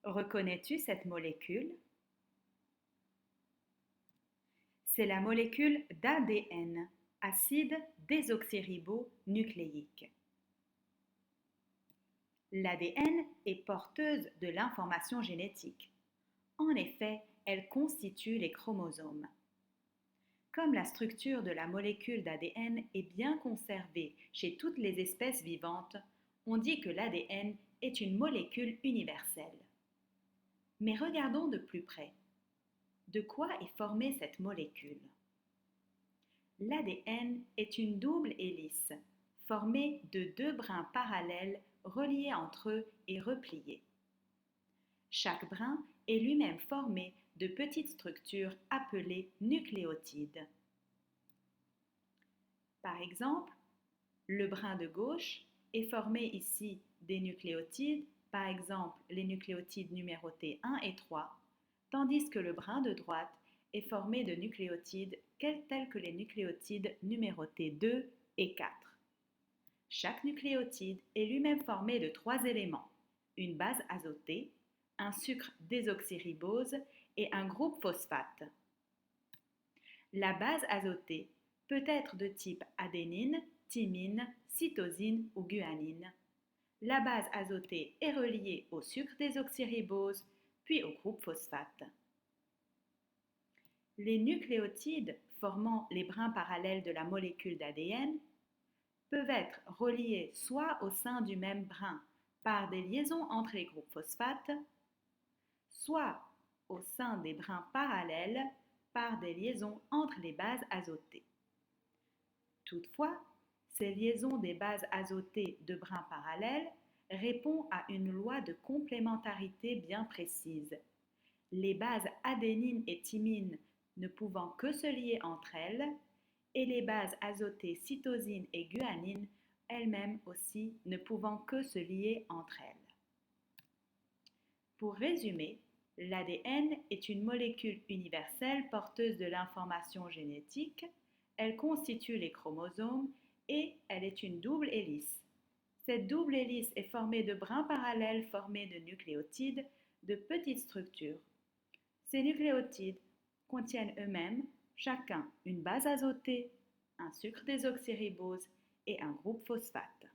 Reconnais-tu cette molécule? C'est la molécule d'ADN, acide désoxyribonucléique. L'ADN est porteuse de l'information génétique. En effet, elle constitue les chromosomes. Comme la structure de la molécule d'ADN est bien conservée chez toutes les espèces vivantes, on dit que l'ADN est une molécule universelle. Mais regardons de plus près. De quoi est formée cette molécule? L'ADN est une double hélice formée de deux brins parallèles reliés entre eux et repliés. Chaque brin est lui-même formé de petites structures appelées nucléotides. Par exemple, le brin de gauche est formé ici des nucléotides, par exemple les nucléotides numérotés 1 et 3, tandis que le brin de droite est formé de nucléotides tels que les nucléotides numérotés 2 et 4. Chaque nucléotide est lui-même formé de trois éléments, une base azotée, un sucre désoxyribose et un groupe phosphate. La base azotée peut être de type adénine, thymine, cytosine ou guanine. La base azotée est reliée au sucre désoxyribose puis au groupe phosphate. Les nucléotides formant les brins parallèles de la molécule d'ADN peuvent être reliés soit au sein du même brin par des liaisons entre les groupes phosphates, soit au sein des brins parallèles par des liaisons entre les bases azotées. Toutefois, ces liaisons des bases azotées de brins parallèles répondent à une loi de complémentarité bien précise. Les bases adénine et thymine ne pouvant que se lier entre elles, et les bases azotées cytosine et guanine elles-mêmes aussi ne pouvant que se lier entre elles. Pour résumer, l'ADN est une molécule universelle porteuse de l'information génétique, elle constitue les chromosomes et elle est une double hélice. Cette double hélice est formée de brins parallèles formés de nucléotides, de petites structures. Ces nucléotides contiennent eux-mêmes chacun une base azotée, un sucre désoxyribose et un groupe phosphate.